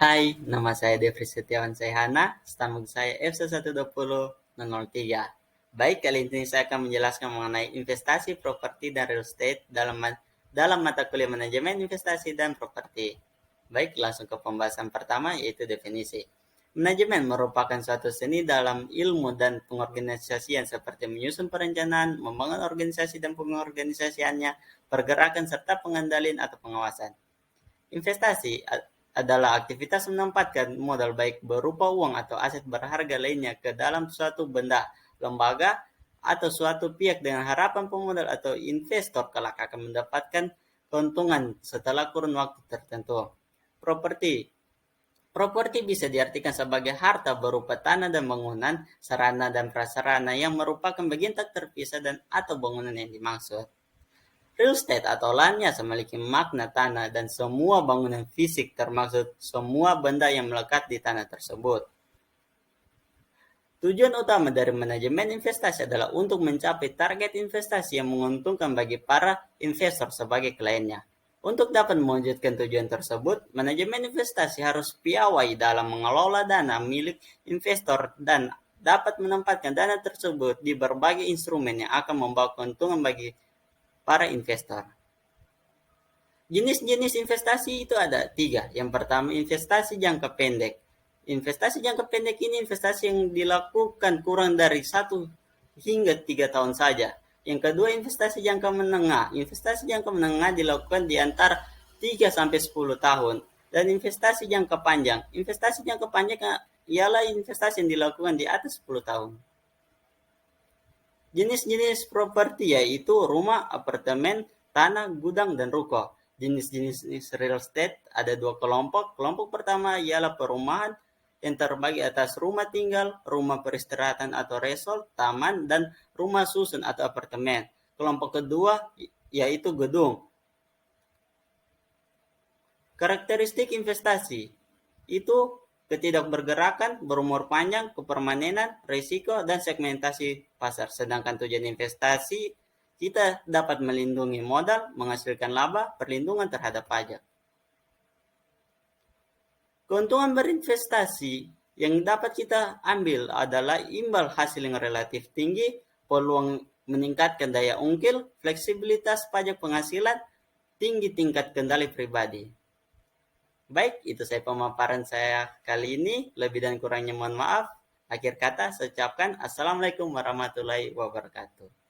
Hai, nama saya Devri Setiawan Saihana, stamuk saya F112003. Baik, kali ini saya akan menjelaskan mengenai investasi properti dan real estate dalam mata kuliah manajemen investasi dan properti. Baik, langsung ke pembahasan pertama yaitu definisi. Manajemen merupakan suatu seni dalam ilmu dan pengorganisasian seperti menyusun perencanaan, membangun organisasi dan pengorganisasiannya, pergerakan serta pengendalian atau pengawasan. Investasi adalah aktivitas menempatkan modal baik berupa uang atau aset berharga lainnya ke dalam suatu benda, lembaga, atau suatu pihak dengan harapan pemodal atau investor kelak akan mendapatkan keuntungan setelah kurun waktu tertentu. Properti Properti bisa diartikan sebagai harta berupa tanah dan bangunan, sarana dan prasarana yang merupakan bagian tak terpisah dan atau bangunan yang dimaksud. Real estate atau lahannya memiliki makna tanah dan semua bangunan fisik termasuk semua benda yang melekat di tanah tersebut. Tujuan utama dari manajemen investasi adalah untuk mencapai target investasi yang menguntungkan bagi para investor sebagai kliennya. Untuk dapat mewujudkan tujuan tersebut, manajemen investasi harus piawai dalam mengelola dana milik investor dan dapat menempatkan dana tersebut di berbagai instrumen yang akan membawa keuntungan bagi para investor. Jenis-jenis investasi itu ada 3. Yang pertama, investasi jangka pendek. Investasi jangka pendek ini investasi yang dilakukan kurang dari 1 hingga 3 tahun saja. Yang kedua, investasi jangka menengah. Investasi jangka menengah dilakukan di antara 3 sampai 10 tahun. Dan investasi jangka panjang. Investasi jangka panjang ialah investasi yang dilakukan di atas 10 tahun. Jenis-jenis properti yaitu rumah, apartemen, tanah, gudang, dan ruko. Jenis-jenis real estate ada 2 kelompok. Kelompok pertama ialah perumahan yang terbagi atas rumah tinggal, rumah peristirahatan atau resort, taman, dan rumah susun atau apartemen. Kelompok kedua yaitu gedung. Karakteristik investasi itu ketidakbergerakan, berumur panjang, kepermanenan, risiko, dan segmentasi pasar. Sedangkan tujuan investasi kita dapat melindungi modal, menghasilkan laba, perlindungan terhadap pajak. Keuntungan berinvestasi yang dapat kita ambil adalah imbal hasil yang relatif tinggi, peluang meningkatkan daya ungkil, fleksibilitas pajak penghasilan, tinggi tingkat kendali pribadi. Baik, itu saya pemaparan saya kali ini. Lebih dan kurangnya mohon maaf. Akhir kata saya ucapkan Assalamualaikum warahmatullahi wabarakatuh.